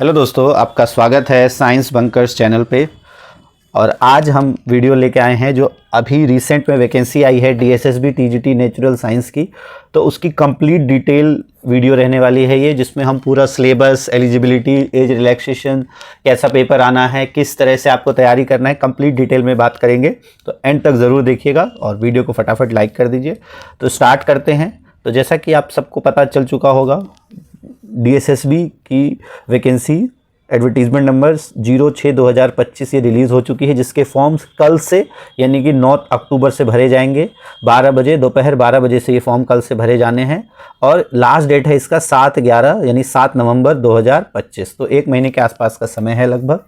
Hello दोस्तों, आपका स्वागत है साइंस बंकर्स चैनल पे। और आज हम वीडियो लेके आए हैं जो अभी रिसेंट में वैकेंसी आई है डीएसएसबी टीजीटी नेचुरल साइंस की। तो उसकी कंप्लीट डिटेल वीडियो रहने वाली है ये, जिसमें हम पूरा सिलेबस, एलिजिबिलिटी, एज रिलैक्सेशन, कैसा पेपर आना है, किस तरह से आपको तैयारी करना है, कंप्लीट डिटेल में बात करेंगे। तो एंड तक ज़रूर देखिएगा और वीडियो को फटाफट लाइक कर दीजिए। तो स्टार्ट करते हैं। तो जैसा कि आप सबको पता चल चुका होगा, डीएसएसबी की वैकेंसी एडवर्टीज़मेंट नंबर 06/2025 ये रिलीज़ हो चुकी है, जिसके फॉर्म्स कल से यानी कि 9 अक्टूबर से भरे जाएंगे। 12 बजे, दोपहर 12 बजे से ये फॉर्म कल से भरे जाने हैं और लास्ट डेट है इसका 7/11 यानी 7 नवंबर 2025। तो 1 महीने के आसपास का समय है लगभग।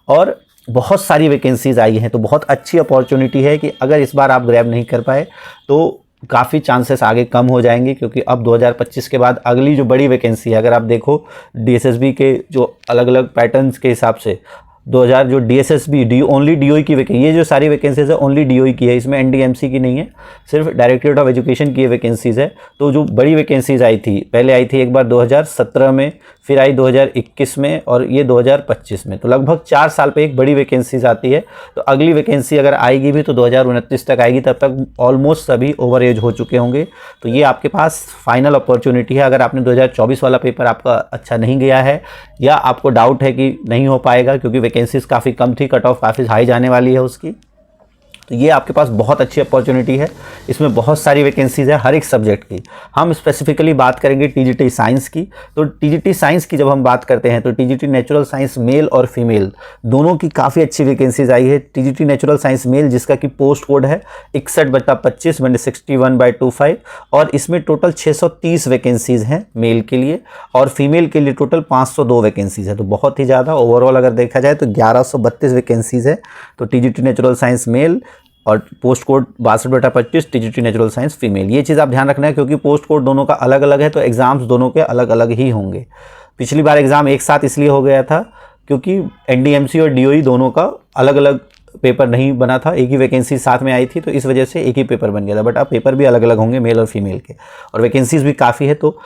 और बहुत सारी वैकेंसीज़ आई हैं, तो बहुत अच्छी अपॉर्चुनिटी है कि अगर इस बार आप ग्रैब नहीं कर पाए तो काफ़ी चांसेस आगे कम हो जाएंगे, क्योंकि अब 2025 के बाद अगली जो बड़ी वैकेंसी है, अगर आप देखो डीएसएसबी के जो अलग अलग पैटर्न्स के हिसाब से 2000 जो डीएसएसबी ओनली डीओई की वैकेंसी, ये जो सारी वैकेंसीज है ओनली डीओई की है, इसमें एनडीएमसी की नहीं है, सिर्फ डायरेक्टरेट ऑफ एजुकेशन की वैकेंसीज है। तो जो बड़ी वैकेंसीज आई थी, पहले आई थी एक बार 2017 में, फिर आई 2021 में और ये 2025 में। तो लगभग 4 साल पे एक बड़ी वैकेंसीज आती है। तो अगली वैकेंसी अगर आएगी भी तो 2029 तक आएगी, तब तक ऑलमोस्ट सभी ओवर एज हो चुके होंगे। तो ये आपके पास फाइनल अपॉर्चुनिटी है। अगर आपने 2024 वाला पेपर आपका अच्छा नहीं गया है या आपको डाउट है कि नहीं हो पाएगा क्योंकि वैकेंसीज काफ़ी कम थी, कट ऑफ काफ़ी हाई जाने वाली है उसकी, तो ये आपके पास बहुत अच्छी अपॉर्चुनिटी है। इसमें बहुत सारी वैकेंसीज है हर एक सब्जेक्ट की। हम स्पेसिफिकली बात करेंगे टीजीटी साइंस की। तो टीजीटी साइंस की जब हम बात करते हैं तो टीजीटी नेचुरल साइंस मेल और फीमेल दोनों की काफ़ी अच्छी वैकेंसीज आई है। टीजीटी नेचुरल साइंस मेल जिसका कि पोस्ट कोड है 61/25/61/25 और इसमें टोटल 630 वैकेंसीज हैं मेल के लिए और फीमेल के लिए टोटल 502 वैकेंसीज है। तो बहुत ही ज़्यादा ओवरऑल अगर देखा जाए तो 1132 वैकेंसीज है। तो टीजीटी नेचुरल साइंस मेल और post code 62/25 TGT natural science female. ये चीज़ आप ध्यान रखना है क्योंकि पोस्ट कोड दोनों का अलग अलग है, तो एग्ज़ाम्स दोनों के अलग अलग ही होंगे। पिछली बार एग्ज़ाम एक साथ इसलिए हो गया था क्योंकि एनडीएमसी और डीओई दोनों का अलग अलग पेपर नहीं बना था, एक ही वैकेंसी साथ में आई थी, तो इस वजह से एक ही पेपर बन गया था। बट अब पेपर भी अलग अलग होंगे मेल और फीमेल के, और वैकेंसीज भी काफ़ी है, तो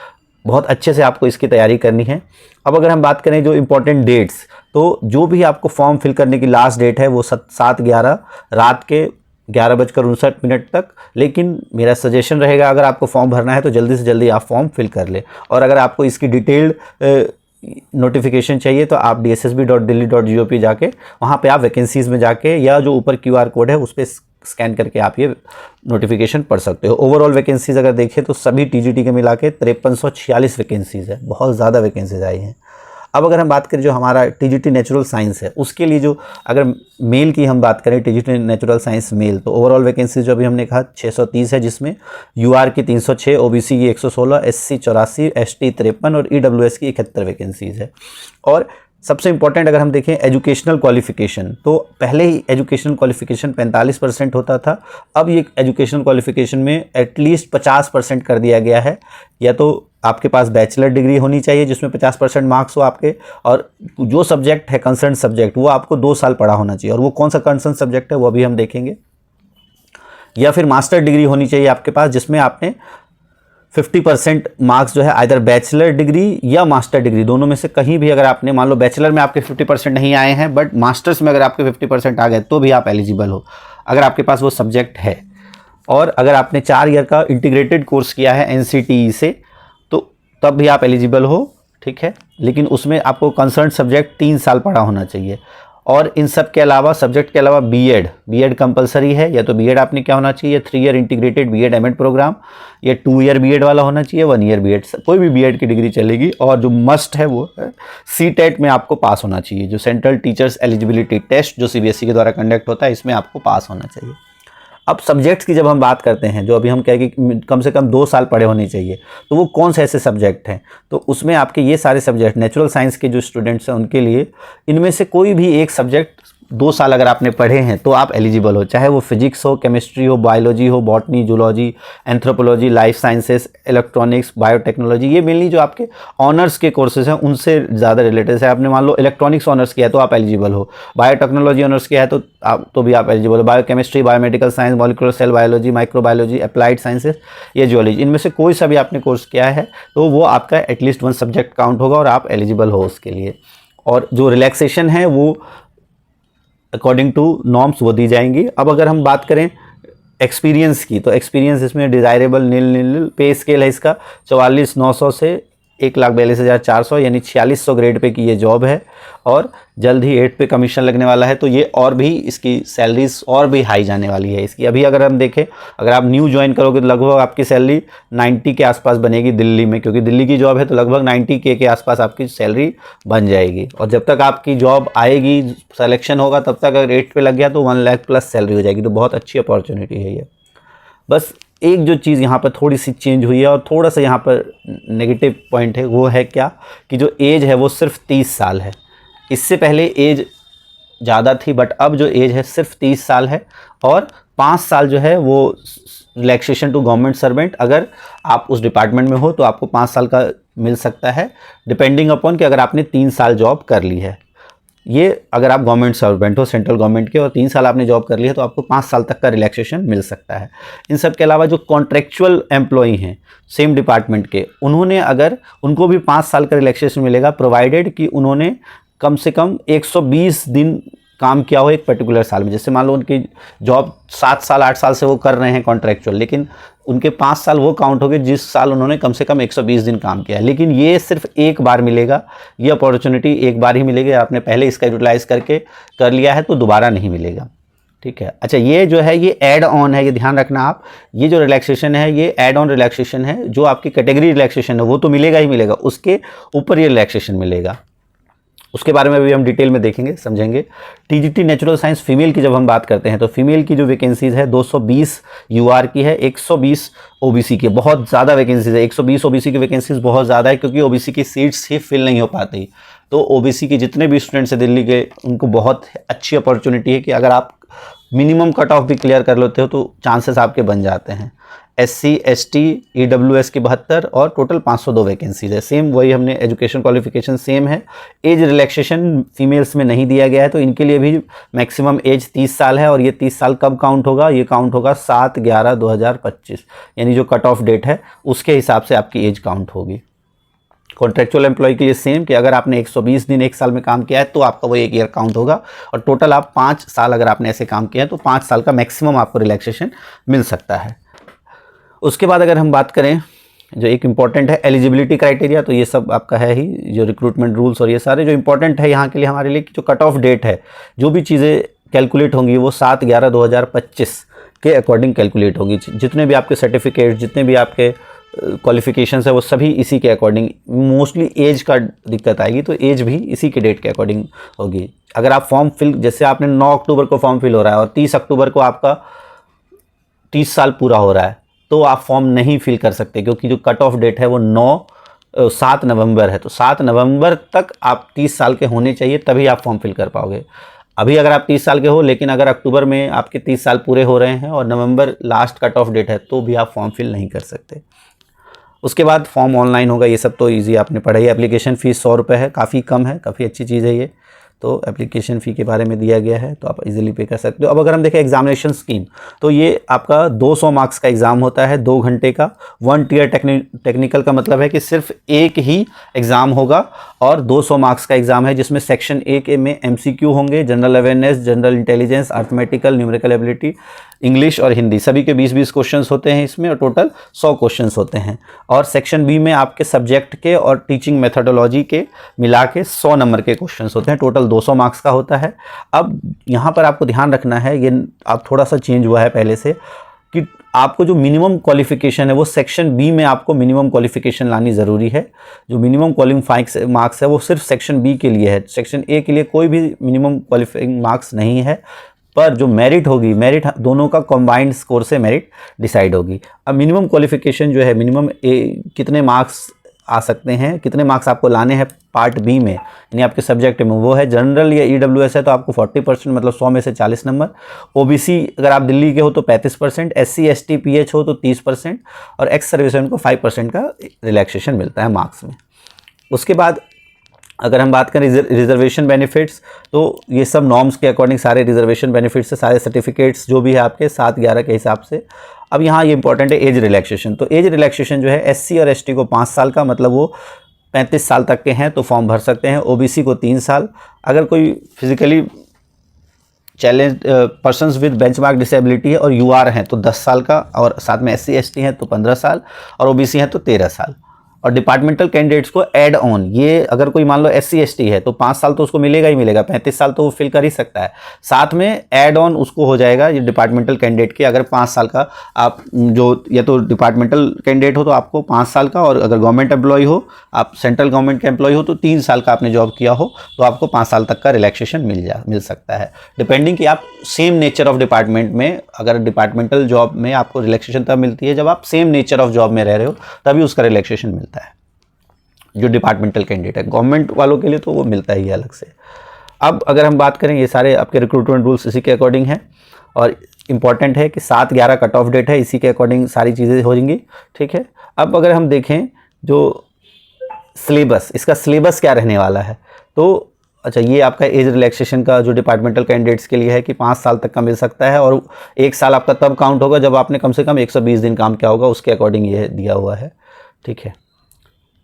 बहुत अच्छे से आपको इसकी तैयारी करनी है। अब अगर हम बात करें जो इंपॉर्टेंट डेट्स, तो जो भी आपको फॉर्म फिल करने की लास्ट डेट है वो 7/11 रात के 11:59 तक। लेकिन मेरा सजेशन रहेगा अगर आपको फॉर्म भरना है तो जल्दी से जल्दी आप फॉर्म फिल कर लें। और अगर आपको इसकी डिटेल्ड नोटिफिकेशन चाहिए तो आप dssb.delhi.gov जाके वहाँ पे आप वैकेंसीज़ में जाके या जो ऊपर QR कोड है उस पर स्कैन करके आप ये नोटिफिकेशन पढ़ सकते हो। ओवरऑल वैकेंसीज़ अगर देखें तो सभी टीजीटी के मिला के 5346 वैकेंसीज़ है, बहुत ज़्यादा वैकेंसीज आई हैं। अब अगर हम बात करें जो हमारा टीजीटी नेचुरल साइंस है उसके लिए, जो अगर मेल की हम बात करें टीजीटी नेचुरल साइंस मेल, तो ओवरऑल वैकेंसी जो अभी हमने कहा 630 है, जिसमें यूआर की 306, ओबीसी की 116, एससी 84, एसटी 53 और ईडब्ल्यूएस की 71 वैकेंसीज है। और सबसे इंपॉर्टेंट अगर हम देखें एजुकेशनल क्वालिफिकेशन, तो पहले ही एजुकेशनल क्वालिफिकेशन 45% होता था, अब ये एजुकेशनल क्वालिफिकेशन में एटलीस्ट 50% कर दिया गया है। या तो आपके पास बैचलर डिग्री होनी चाहिए जिसमें 50% मार्क्स हो आपके, और जो सब्जेक्ट है कंसर्न सब्जेक्ट वो आपको 2 साल पढ़ा होना चाहिए, और वो कौन सा कंसर्न सब्जेक्ट है वो अभी हम देखेंगे। या फिर मास्टर डिग्री होनी चाहिए आपके पास जिसमें आपने 50% मार्क्स जो है आइदर बैचलर डिग्री या मास्टर डिग्री दोनों में से कहीं भी, अगर आपने मान लो बैचलर में आपके 50% नहीं आए हैं बट मास्टर्स में अगर आपके 50% आ गए तो भी आप एलिजिबल हो, अगर आपके पास वो सब्जेक्ट है। और अगर आपने 4 ईयर का इंटीग्रेटेड कोर्स किया है एनसीटीई से तो तब भी आप एलिजिबल हो, ठीक है। लेकिन उसमें आपको कंसर्न सब्जेक्ट 3 साल पढ़ा होना चाहिए। और इन सब के अलावा, सब्जेक्ट के अलावा बीएड कंपलसरी है। या तो बीएड आपने क्या होना चाहिए, 3 year integrated BEd MEd programme, या 2 ईयर बीएड वाला होना चाहिए, 1 ईयर बीएड, कोई भी बीएड की डिग्री चलेगी। और जो मस्ट है वो सीटेट में आपको पास होना चाहिए, जो सेंट्रल टीचर्स एलिजिबिलिटी टेस्ट जो सीबीएसई के द्वारा कंडक्ट होता है, इसमें आपको पास होना चाहिए। अब सब्जेक्ट्स की जब हम बात करते हैं, जो अभी हम कहें कि कम से कम 2 साल पढ़े होने चाहिए, तो वो कौन से ऐसे सब्जेक्ट हैं, तो उसमें आपके ये सारे सब्जेक्ट नेचुरल साइंस के जो स्टूडेंट्स हैं उनके लिए इनमें से कोई भी एक सब्जेक्ट 2 साल अगर आपने पढ़े हैं तो आप एलिजिबल हो, चाहे वो फिजिक्स हो, केमिस्ट्री हो, बायोलॉजी हो, botany, zoology, anthropology, life sciences, electronics, biotechnology, ये मेनली जो आपके ऑनर्स के कोर्सेज हैं उनसे ज़्यादा रिलेटेड है। आपने मान लो इलेक्ट्रॉनिक्स ऑनर्स किया है तो आप एलिजिबल हो, बायोटेक्नोलॉजी ऑनर्स किया है तो भी आप एलिजिबल हो, biochemistry, biomedical science, molecular cell biology, microbiology, applied sciences, ये जियोलॉजी, इनमें से कोई सा भी आपने कोर्स किया है तो वो आपका एटलीस्ट 1 सब्जेक्ट काउंट होगा और आप एलिजिबल हो उसके लिए। और जो रिलैक्सेशन है वो अकॉर्डिंग टू नॉर्म्स वो दी जाएंगी। अब अगर हम बात करें एक्सपीरियंस की, तो एक्सपीरियंस इसमें डिज़ायरेबल नील पे स्केल है इसका 44,900 से 1,42,400 यानी 4600 ग्रेड पे की ये जॉब है, और जल्द ही 8 पे कमीशन लगने वाला है। तो ये और भी इसकी सैलरीज और भी हाई जाने वाली है इसकी। अभी अगर हम देखें, अगर आप न्यू ज्वाइन करोगे तो लगभग आपकी सैलरी 90 के आसपास बनेगी दिल्ली में, क्योंकि दिल्ली की जॉब है तो लगभग 90K के आसपास आपकी सैलरी बन जाएगी। और जब तक आपकी जॉब आएगी, सिलेक्शन होगा, तब तक अगर 8 पे लग गया तो 1 लाख प्लस सैलरी हो जाएगी। तो बहुत अच्छी अपॉर्चुनिटी है ये। बस एक जो चीज़ यहाँ पर थोड़ी सी चेंज हुई है और थोड़ा सा यहाँ पर नेगेटिव पॉइंट है, वो है क्या कि जो एज है वो सिर्फ 30 साल है। इससे पहले एज ज़्यादा थी, बट अब जो एज है सिर्फ 30 साल है, और 5 साल जो है वो रिलैक्सेशन टू गवर्नमेंट सर्वेंट, अगर आप उस डिपार्टमेंट में हो तो आपको 5 साल का मिल सकता है, डिपेंडिंग अपॉन कि अगर आपने 3 साल जॉब कर ली है। ये अगर आप गवर्नमेंट सर्वेंट हो सेंट्रल गवर्नमेंट के और 3 साल आपने जॉब कर ली है तो आपको 5 साल तक का रिलैक्सेशन मिल सकता है। इन सब के अलावा जो कॉन्ट्रेक्चुअल एम्प्लॉई हैं सेम डिपार्टमेंट के, उन्होंने अगर उनको भी 5 साल का रिलैक्सेशन मिलेगा, प्रोवाइडेड कि उन्होंने कम से कम 120 दिन काम किया हो एक पर्टिकुलर साल में। जैसे मान लो उनकी जॉब 7 साल 8 साल से वो कर रहे हैं कॉन्ट्रेक्चुअल, लेकिन उनके 5 साल वो काउंट हो गए जिस साल उन्होंने कम से कम 120 दिन काम किया है। लेकिन ये सिर्फ एक बार मिलेगा, ये अपॉर्चुनिटी एक बार ही मिलेगी। आपने पहले इसका यूटिलाइज करके कर लिया है तो दोबारा नहीं मिलेगा, ठीक है। अच्छा, ये जो है ये ऐड ऑन है, ये ध्यान रखना आप। ये जो रिलैक्सेशन है ये ऐड ऑन रिलैक्सेशन है। जो आपकी कैटेगरी रिलैक्सेशन है वो तो मिलेगा ही मिलेगा, उसके ऊपर ये रिलैक्सेशन मिलेगा। उसके बारे में भी हम डिटेल में देखेंगे, समझेंगे। टीजीटी नेचुरल साइंस फीमेल की जब हम बात करते हैं तो फीमेल की जो वैकेंसीज है 220 यूआर की है, 120 ओबीसी की। बहुत ज़्यादा वैकेंसीज है, 120 ओबीसी की वैकेंसीज बहुत ज़्यादा है, क्योंकि ओबीसी की सीट्स ही फिल नहीं हो पाती। तो ओबीसी के जितने भी स्टूडेंट्स हैं दिल्ली के, उनको बहुत अच्छी अपॉर्चुनिटी है कि अगर आप मिनिमम कट ऑफ भी क्लियर कर लेते हो तो चांसेस आपके बन जाते हैं। SC ST EWS की 72 और टोटल 502 वैकेंसीज है। सेम वही हमने एजुकेशन क्वालिफिकेशन सेम है। एज रिलैक्सेशन फीमेल्स में नहीं दिया गया है, तो इनके लिए भी मैक्सिमम एज 30 साल है। और ये 30 साल कब काउंट होगा? ये काउंट होगा 7/11/2025, यानी जो कट ऑफ डेट है उसके हिसाब से आपकी एज काउंट होगी। कॉन्ट्रेक्चुअल एम्प्लॉय के लिए सेम कि अगर आपने 120 दिन एक साल में काम किया है तो आपका वो 1 ईयर काउंट होगा, और टोटल आप 5 साल अगर आपने ऐसे काम किया है तो 5 साल का मैक्सिमम आपको रिलैक्सेशन मिल सकता है। उसके बाद अगर हम बात करें जो एक इम्पॉर्टेंट है एलिजिबिलिटी क्राइटेरिया, तो ये सब आपका है ही, जो रिक्रूटमेंट रूल्स और ये सारे जो इम्पॉर्टेंट है यहाँ के लिए हमारे लिए कि जो कट ऑफ डेट है, जो भी चीज़ें कैलकुलेट होंगी वो 7/11/2025 के अकॉर्डिंग कैलकुलेट होगी। जितने भी आपके सर्टिफिकेट, जितने भी आपके क्वालिफिकेशंस है वो सभी इसी के अकॉर्डिंग। मोस्टली एज का दिक्कत आएगी तो एज भी इसी के डेट के अकॉर्डिंग होगी। अगर आप फॉर्म फिल, जैसे आपने 9 अक्टूबर को फॉर्म फिल हो रहा है और 30 अक्टूबर को आपका 30 साल पूरा हो रहा है, तो आप फॉर्म नहीं फिल कर सकते, क्योंकि जो कट ऑफ डेट है वो 7 नवंबर है। तो 7 नवंबर तक आप 30 साल के होने चाहिए, तभी आप फॉर्म फिल कर पाओगे। अभी अगर आप 30 साल के हो, लेकिन अगर अक्टूबर में आपके 30 साल पूरे हो रहे हैं और नवंबर लास्ट कट ऑफ डेट है, तो भी आप फॉर्म फिल नहीं कर सकते। उसके बाद फॉर्म ऑनलाइन होगा, ये सब तो इजी आपने पढ़ा ही। एप्लीकेशन फ़ीस 100 रुपये है, काफ़ी कम है, काफ़ी अच्छी चीज़ है ये। तो एप्लीकेशन फ़ी के बारे में दिया गया है, तो आप इजीली पे कर सकते हो। अब अगर हम देखें एग्जामिनेशन स्कीम, तो ये आपका 200 मार्क्स का एग्ज़ाम होता है, 2 घंटे का। 1 टियर टेक्निकल का मतलब है कि सिर्फ एक ही एग्ज़ाम होगा और 200 मार्क्स का एग्ज़ाम है, जिसमें सेक्शन ए के में MCQ होंगे, general awareness, general intelligence, arithmetical, numerical ability, English और हिंदी, सभी के 20-20 क्वेश्चंस होते हैं इसमें, और टोटल 100 क्वेश्चंस होते हैं। और सेक्शन बी में आपके सब्जेक्ट के और टीचिंग मेथोडोलॉजी के मिला के 100 नंबर के क्वेश्चंस होते हैं। टोटल 200 मार्क्स का होता है। अब यहाँ पर आपको ध्यान रखना है, ये आप थोड़ा सा चेंज हुआ है पहले से, कि आपको जो मिनिमम क्वालिफिकेशन है वो सेक्शन बी में आपको मिनिमम क्वालिफिकेशन लानी ज़रूरी है। जो मिनिमम क्वालिफाइंग मार्क्स है वो सिर्फ सेक्शन बी के लिए है, सेक्शन ए के लिए कोई भी मिनिमम क्वालिफाइंग मार्क्स नहीं है। पर जो मेरिट होगी, मेरिट दोनों का कंबाइंड स्कोर से मेरिट डिसाइड होगी। अब मिनिमम क्वालिफिकेशन जो है, मिनिमम कितने मार्क्स आ सकते हैं, कितने मार्क्स आपको लाने हैं पार्ट बी में, यानी आपके सब्जेक्ट में, वो है जनरल या EWS है तो आपको 40%, मतलब 100 में से 40 नंबर। OBC अगर आप दिल्ली के हो तो 35%, SC ST PH हो तो 30%, और एक्स सर्विसमैन को 5% का रिलैक्सेशन मिलता है मार्क्स में। उसके बाद अगर हम बात करें रिजर्वेशन बेनिफिट्स, तो ये सब नॉर्म्स के अकॉर्डिंग सारे रिजर्वेशन बेनिफिट्स से, सारे सर्टिफिकेट्स जो भी है आपके 7/11 के हिसाब से। अब यहाँ ये इंपॉर्टेंट है एज रिलैक्सेशन। तो एज रिलैक्सेशन जो है SC और ST को 5 साल का, मतलब वो 35 साल तक के हैं तो फॉर्म भर सकते हैं। ओबीसी को 3 साल, अगर कोई physically challenge persons with benchmark disability है और यूआर हैं तो 10 साल का, और साथ में एससी एसटी हैं तो 15 साल, और ओबीसी हैं तो 13 साल। और डिपार्टमेंटल कैंडिडेट्स को ऐड ऑन, ये अगर कोई मान लो एससी एसटी है तो 5 साल तो उसको मिलेगा ही मिलेगा, 35 साल तो वो फिल कर ही सकता है, साथ में ऐड ऑन उसको हो जाएगा ये डिपार्टमेंटल कैंडिडेट के। अगर 5 साल का आप जो, या तो डिपार्टमेंटल कैंडिडेट हो तो आपको 5 साल का, और अगर गवर्नमेंट एम्प्लॉय हो, आप सेंट्रल गवर्नमेंट के एम्प्लॉय हो तो 3 साल का आपने जॉब किया हो तो आपको 5 साल तक का रिलैक्सेशन मिल सकता है, डिपेंडिंग कि आप सेम नेचर ऑफ डिपार्टमेंट में, अगर डिपार्टमेंटल जॉब में आपको रिलैक्सेशन तब मिलती है जब आप सेम नेचर ऑफ जॉब में रह रहे हो, तभी उसका रिलैक्सेशन मिलता है जो डिपार्टमेंटल कैंडिडेट है। गवर्नमेंट वालों के लिए तो वो मिलता ही है अलग से। अब अगर हम बात करें, ये सारे आपके रिक्रूटमेंट रूल्स इसी के अकॉर्डिंग है, और इम्पॉर्टेंट है कि 7/11 कट ऑफ डेट है, इसी के अकॉर्डिंग सारी चीज़ें हो जाएंगी, ठीक है। अब अगर हम देखें जो सिलेबस, इसका सिलेबस क्या रहने वाला है, तो अच्छा ये आपका एज रिलैक्सेशन का जो डिपार्टमेंटल कैंडिडेट्स के लिए है कि 5 साल तक का मिल सकता है, और 1 साल आपका तब काउंट होगा जब आपने कम से कम 120 दिन काम किया होगा, उसके अकॉर्डिंग ये दिया हुआ है, ठीक है।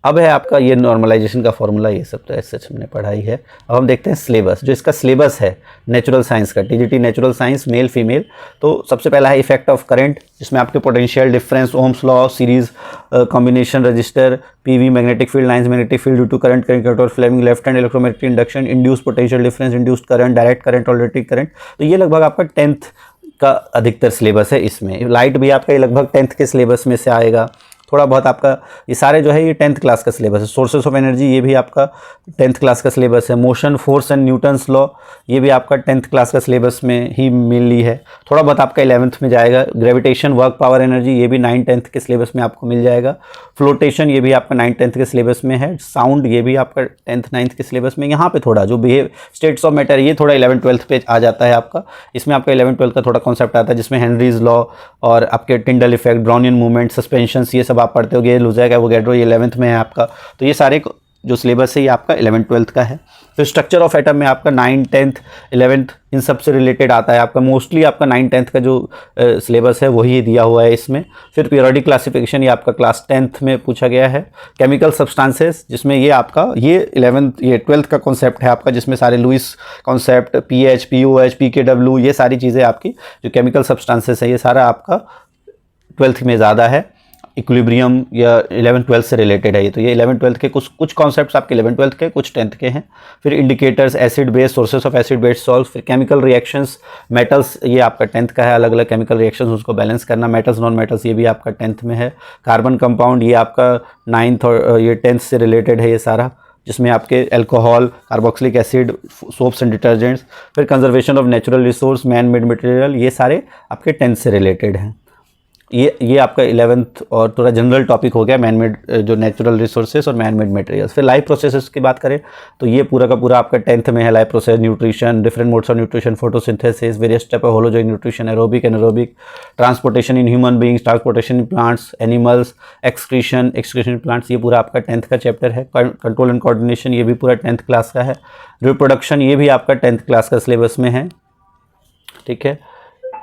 अब है आपका ये नॉर्मलाइजेशन का फॉर्मूला, ये सब तो ऐसे हमने पढ़ाई है। अब हम देखते हैं सिलेबस, जो इसका सिलेबस है नेचुरल साइंस का, TGT natural science male female. तो सबसे पहला है इफेक्ट ऑफ करंट, जिसमें आपके potential difference, Ohm's law, series combination resistor, PV, magnetic field lines, magnetic field due to current, conductor, Fleming left hand, electromagnetic induction, induce potential difference, induced current, direct current, alternating current. तो ये लगभग आपका 10th का अधिकतर syllabus है। इसमें light भी आपका ये लगभग 10th के सिलेबस में से आएगा। थोड़ा बहुत आपका ये सारे जो है ये 10th क्लास का सिलेबस है। सोर्सेस ऑफ एनर्जी ये भी आपका 10th क्लास का सिलेबस है। Motion, force and Newton's law ये भी आपका 10th क्लास का सिलेबस में ही मिली है। थोड़ा बहुत आपका 11th में जाएगा। ग्रेविटेशन, वर्क, पावर, एनर्जी ये भी 9-10th के सिलेबस में आपको मिल जाएगा। फ्लोटेशन ये भी आपका 9-10th के सिलेबस में है। साउंड ये भी आपका 10th-9th के सिलेबस में। यहाँ पे थोड़ा जो बिहेव स्टेट्स ऑफ मैटर ये थोड़ा 11th-12th पे आ जाता है आपका। इसमें आपका 11th-12th का थोड़ा कॉन्सेप्ट आता है, जिसमें हेनरीज लॉ और आपके Tyndall effect, Brownian movement, suspensions ये सब आप पढ़ते हो। गेल हो जाएगा वो गैड्रो, ये 11th में है आपका। तो ये सारे जो सिलेबस है ये आपका 11th-12th का है। फिर स्ट्रक्चर ऑफ एटम में आपका 9, 10th, 11th इन सब से रिलेटेड आता है आपका। मोस्टली आपका 9-10th का जो सिलेबस है वही दिया हुआ है इसमें। फिर पीरियोडिक क्लासिफिकेशन ये आपका क्लास 10th में पूछा गया है। केमिकल सब्सटेंसेस जिसमें ये आपका ये 12th का कॉन्सेप्ट है आपका, जिसमें सारे लुइस कॉन्सेप्ट, पीएच, पीओएच, पीकेडब्ल्यू ये सारी चीज़ें आपकी जो केमिकल सब्सटेंसेस है ये सारा आपका 12th में ज़्यादा है। इक्विलिब्रियम या 11th-12th से रिलेटेड है ये। तो ये 11th-12th के कुछ कॉन्सेप्ट्स आपके 11th-12th के, कुछ 10th के हैं। फिर indicators, acid base, sources of acid base solve. फिर केमिकल रिएक्शंस, मेटल्स ये आपका 10th का है। अलग अलग केमिकल रिएक्शंस उसको बैलेंस करना। मेटल्स, नॉन मेटल्स ये भी आपका 10th में है। कार्बन कंपाउंड ये आपका 9th और ये 10th से रिलेटेड है ये सारा, जिसमें आपके alcohol, carboxylic acid, soaps and detergents. फिर conservation of natural resource, man made material ये सारे आपके 10th से रिलेटेड हैं। ये आपका 11th और थोड़ा जनरल टॉपिक हो गया, मैन मेड जो नेचुरल रिसोर्सेज और मैन मेड मटेरियल्स। फिर लाइफ प्रोसेसेस की बात करें तो ये पूरा का पूरा आपका 10th में है। Life process, nutrition, different modes of nutrition, photosynthesis, various step of holozoic nutrition, aerobic, anaerobic, transportation in human beings, transportation in plants, animals, excretion in plants ये पूरा आपका 10th का चैप्टर है। कंट्रोल एंड कोऑर्डिनेशन ये भी पूरा 10th class का है। रिप्रोडक्शन ये भी आपका 10th क्लास का सिलेबस में है, ठीक है।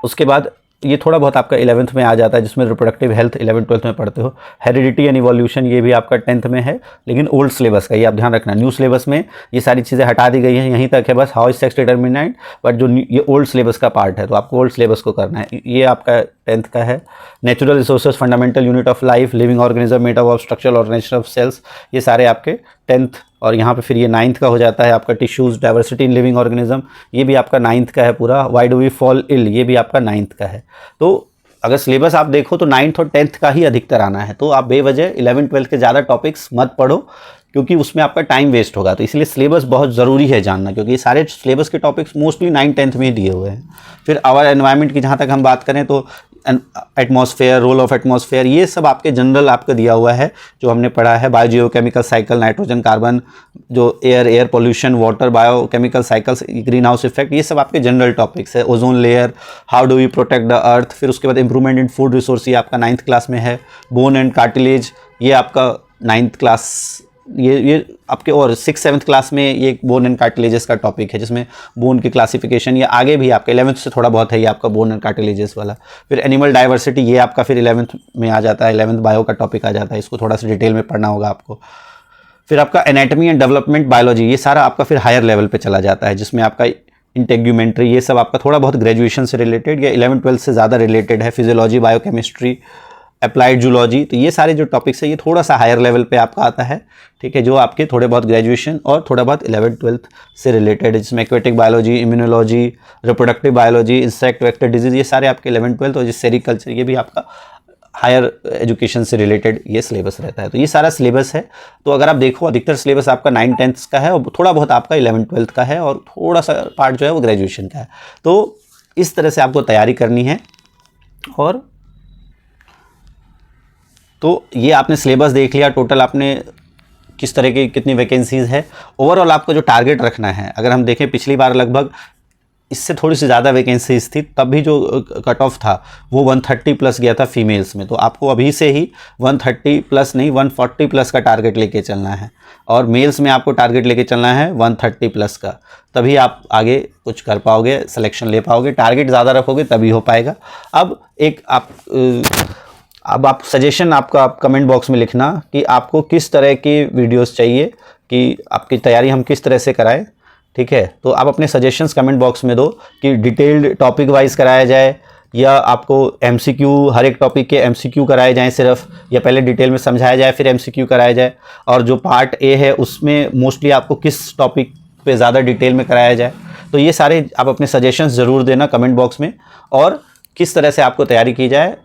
उसके बाद ये थोड़ा बहुत आपका 11th में आ जाता है, जिसमें रिप्रोडक्टिव हेल्थ 11th-12th में पढ़ते हो। हेरिडिटी एंड इवोल्यूशन ये भी आपका 10th में है, लेकिन ओल्ड सिलेबस का, ये आप ध्यान रखना। न्यू सिलेबस में ये सारी चीज़ें हटा दी गई हैं, यहीं तक है बस, how is sex determinant, but जो ये ओल्ड सिलेबस का पार्ट है तो आपको ओल्ड सिलेबस को करना है। ये आपका 10th का है। Natural resources, fundamental unit of life, living organism, made up of structural organisation of cells ये सारे आपके 10th। और यहाँ पे फिर ये 9th का हो जाता है आपका। Tissues, diversity in living organism ये भी आपका 9th का है पूरा। Why do we fall ill ये भी आपका 9th का है। तो अगर सिलेबस आप देखो तो 9th और 10th का ही अधिकतर आना है, तो आप बेवजह 11th-12th के ज़्यादा टॉपिक्स मत पढ़ो, क्योंकि उसमें आपका टाइम वेस्ट होगा। तो इसलिए सिलेबस बहुत ज़रूरी है जानना, क्योंकि ये सारे सिलेबस के टॉपिक्स मोस्टली 9-10th में ही दिए हुए हैं। फिर आवर एनवायरनमेंट की जहाँ तक हम बात करें तो एटमॉस्फेयर, रोल ऑफ एटमॉस्फेयर ये सब आपके जनरल आपका दिया हुआ है जो हमने पढ़ा है। बायोजियोकेमिकल साइकिल, नाइट्रोजन, कार्बन, जो air pollution, water, biochemical cycles, greenhouse effect ये सब आपके जनरल टॉपिक्स है। Ozone layer, how do we protect the earth. फिर उसके बाद इंप्रूवमेंट इन फूड रिसोर्स ये आपका 9th क्लास में है। बोन एंड कार्टिलेज ये आपका 9th क्लास, ये आपके, और 6th-7th क्लास में ये बोन एंड कार्टिलेजेस का टॉपिक है, जिसमें बोन की क्लासिफिकेशन ये आगे भी आपका 11th से थोड़ा बहुत है ये आपका बोन एंड कार्टिलेजेस वाला। फिर एनिमल डाइवर्सिटी ये आपका फिर 11th में आ जाता है। 11th बायो का टॉपिक आ जाता है, इसको थोड़ा सा डिटेल में पढ़ना होगा आपको। फिर आपका एनाटॉमी एंड डेवलपमेंट बायोलॉजी, ये सारा आपका फिर हायर लेवल पे चला जाता है, जिसमें आपका इंटेग्यूमेंट्री, ये सब आपका थोड़ा बहुत ग्रेजुएशन से रिलेटेड या 11-12 से ज़्यादा रिलेटेड है। फिजियोलॉजी, बायोकेमिस्ट्री, अप्लाइड जूलॉजी, तो ये सारे जो टॉपिक्स है ये थोड़ा सा हायर लेवल पे आपका आता है, ठीक है, जो आपके थोड़े बहुत ग्रेजुएशन और थोड़ा बहुत 11-12 से रिलेटेड है, जिसमें aquatic biology, immunology, reproductive biology, insect vector disease, ये सारे आपके 11-12, और सेरिकल्चर, ये भी आपका हायर एजुकेशन से रिलेटेड ये सिलेबस रहता है। तो ये सारा सिलेबस है। तो अगर आप देखो अधिकतर सिलेबस आपका 9-10 का है और थोड़ा बहुत आपका 11-12 का है और थोड़ा सा पार्ट जो है वो ग्रेजुएशन का है। तो इस तरह से आपको तैयारी करनी है। और तो ये आपने सिलेबस देख लिया, टोटल आपने किस तरह की कितनी वैकेंसीज़ है। ओवरऑल आपको जो टारगेट रखना है, अगर हम देखें पिछली बार लगभग इससे थोड़ी सी ज़्यादा वैकेंसीज थी, तब भी जो कट ऑफ था वो 130 प्लस गया था फीमेल्स में। तो आपको अभी से ही 130 प्लस नहीं 140 प्लस का टारगेट लेके चलना है, और मेल्स में आपको टारगेट लेके चलना है 130 प्लस का, तभी आप आगे कुछ कर पाओगे, सिलेक्शन ले पाओगे। टारगेट ज़्यादा रखोगे तभी हो पाएगा। अब आप सजेशन आपका आप कमेंट बॉक्स में लिखना कि आपको किस तरह की वीडियोस चाहिए, कि आपकी तैयारी हम किस तरह से कराएं, ठीक है। तो आप अपने सजेशंस कमेंट बॉक्स में दो कि डिटेल्ड टॉपिक वाइज कराया जाए, या आपको एमसीक्यू, हर एक टॉपिक के एमसीक्यू कराए जाएं सिर्फ, या पहले डिटेल में समझाया जाए फिर एमसीक्यू कराया जाए, और जो पार्ट ए है उसमें मोस्टली आपको किस टॉपिक पे ज़्यादा डिटेल में कराया जाए। तो ये सारे आप अपने सजेशंस ज़रूर देना कमेंट बॉक्स में, और किस तरह से आपको तैयारी की जाए।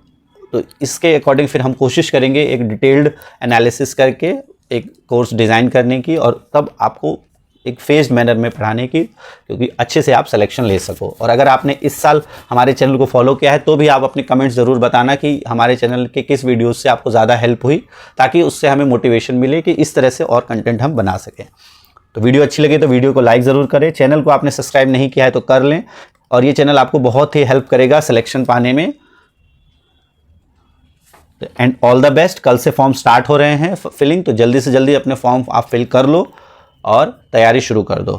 तो इसके अकॉर्डिंग फिर हम कोशिश करेंगे एक डिटेल्ड एनालिसिस करके एक कोर्स डिज़ाइन करने की, और तब आपको एक फेज्ड मैनर में पढ़ाने की, क्योंकि अच्छे से आप सिलेक्शन ले सको। और अगर आपने इस साल हमारे चैनल को फॉलो किया है तो भी आप अपने कमेंट्स ज़रूर बताना कि हमारे चैनल के किस वीडियोस से आपको ज़्यादा हेल्प हुई, ताकि उससे हमें मोटिवेशन मिले कि इस तरह से और कंटेंट हम बना सकें। तो वीडियो अच्छी लगे तो वीडियो को लाइक ज़रूर करें, चैनल को आपने सब्सक्राइब नहीं किया है तो कर लें, और ये चैनल आपको बहुत ही हेल्प करेगा सिलेक्शन पाने में। And all the best. कल से फॉर्म स्टार्ट हो रहे हैं फिलिंग, तो जल्दी से जल्दी अपने फॉर्म आप फिल कर लो और तैयारी शुरू कर दो।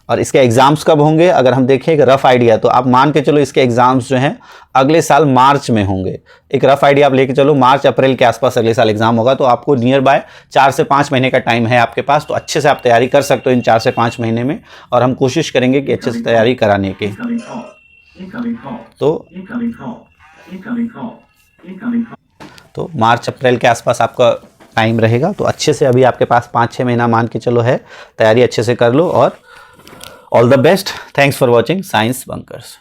और इसके एग्ज़ाम्स कब होंगे, अगर हम देखें एक रफ़ आइडिया, तो आप मान के चलो इसके एग्ज़ाम्स जो हैं अगले साल मार्च में होंगे। एक रफ़ आइडिया आप लेके चलो, मार्च अप्रैल के आसपास अगले साल एग्ज़ाम होगा। तो आपको नियर बाय 4 से 5 महीने का टाइम है आपके पास, तो अच्छे से आप तैयारी कर सकते हो इन 4 से 5 महीने में, और हम कोशिश करेंगे कि अच्छे से तैयारी कराने की। तो मार्च अप्रैल के आसपास आपका टाइम रहेगा, तो अच्छे से अभी आपके पास 5-6 महीना मान के चलो है, तैयारी अच्छे से कर लो। और all the best. Thanks for watching science bunkers.